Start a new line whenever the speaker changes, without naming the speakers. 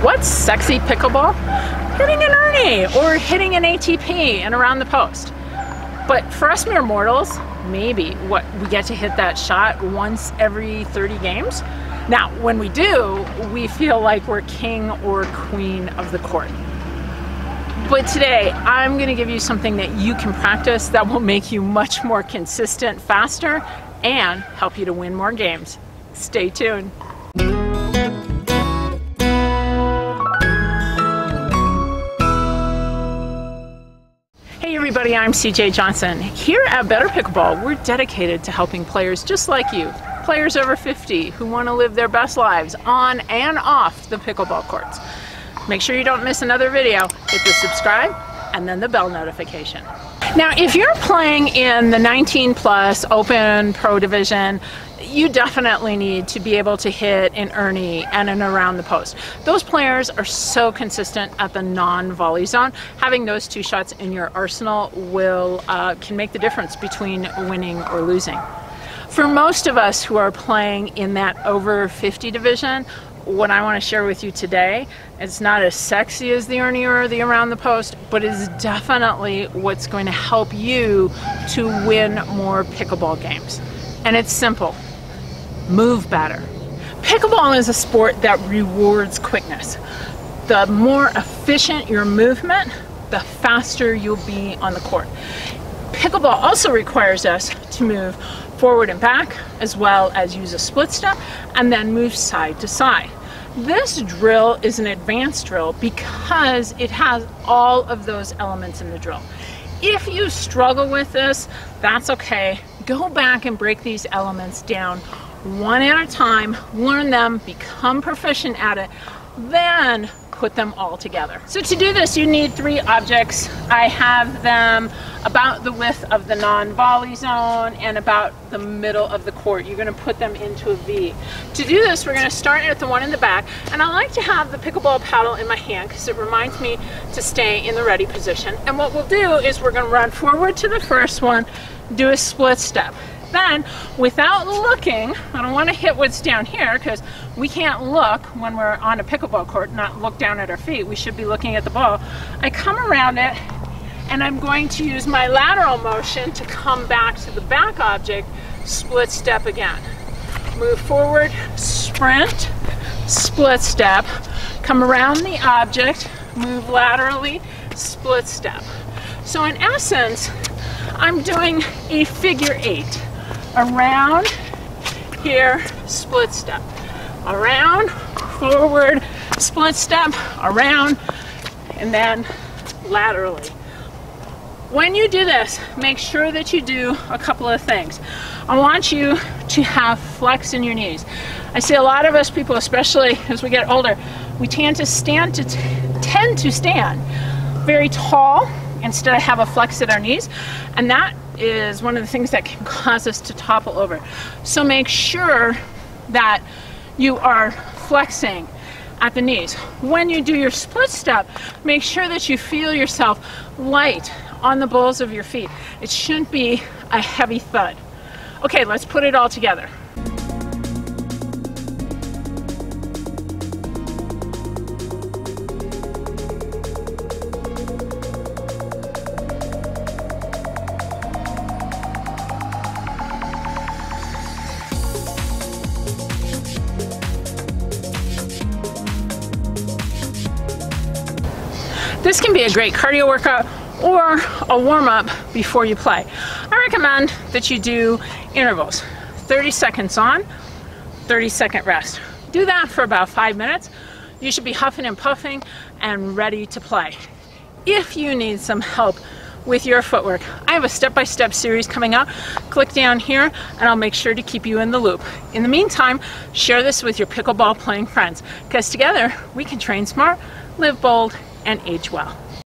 What's sexy pickleball? Hitting an Ernie or hitting an ATP and around the post. But for us mere mortals, maybe we get to hit that shot once every 30 games. Now, when we do, we feel like we're king or queen of the court. But today, I'm going to give you something that you can practice that will make you much more consistent, faster, and help you to win more games. Stay tuned. Hey everybody, I'm CJ Johnson. Here at Better Pickleball, we're dedicated to helping players just like you, players over 50 who want to live their best lives on and off the pickleball courts. Make sure you don't miss another video. Hit the subscribe and then the bell notification. Now, if you're playing in the 19+ Open Pro Division, you definitely need to be able to hit an Ernie and an around the post. Those players are so consistent at the non-volley zone. Having those two shots in your arsenal can make the difference between winning or losing. For most of us who are playing in that over 50 division, what I want to share with you today, it's not as sexy as the Ernie or the around the post, but is definitely what's going to help you to win more pickleball games. And it's simple. Move better. Pickleball is a sport that rewards quickness. The more efficient your movement, the faster you'll be on the court. Pickleball also requires us to move forward and back, as well as use a split step, and then move side to side. This drill is an advanced drill because it has all of those elements in the drill. If you struggle with this, that's okay. Go back and break these elements down one at a time, learn them, become proficient at it, then put them all together. So to do this, you need 3 objects. I have them about the width of the non-volley zone and about the middle of the court. You're going to put them into a V. To do this, we're going to start at the one in the back, and I like to have the pickleball paddle in my hand because it reminds me to stay in the ready position. And what we'll do is we're going to run forward to the first one, do a split step. Then, without looking, I don't want to hit what's down here because we can't look when we're on a pickleball court, not look down at our feet. We should be looking at the ball. I come around it and I'm going to use my lateral motion to come back to the back object, split step again. Move forward, sprint, split step, come around the object, move laterally, split step. So in essence, I'm doing a figure 8. Around, here, split step. Around, forward, split step, around, and then laterally. When you do this, make sure that you do a couple of things. I want you to have flex in your knees. I see a lot of us people, especially as we get older, we tend to stand very tall instead of have a flex at our knees, and that is one of the things that can cause us to topple over. So make sure that you are flexing at the knees. When you do your split step, make sure that you feel yourself light on the balls of your feet. It shouldn't be a heavy thud. Okay, let's put it all together. This can be a great cardio workout or a warm-up before you play. I recommend that you do intervals, 30 seconds on, 30-second rest. Do that for about 5 minutes. You should be huffing and puffing and ready to play. If you need some help with your footwork, I have a step-by-step series coming up. Click down here and I'll make sure to keep you in the loop. In the meantime, share this with your pickleball playing friends because together we can train smart, live bold, and age well.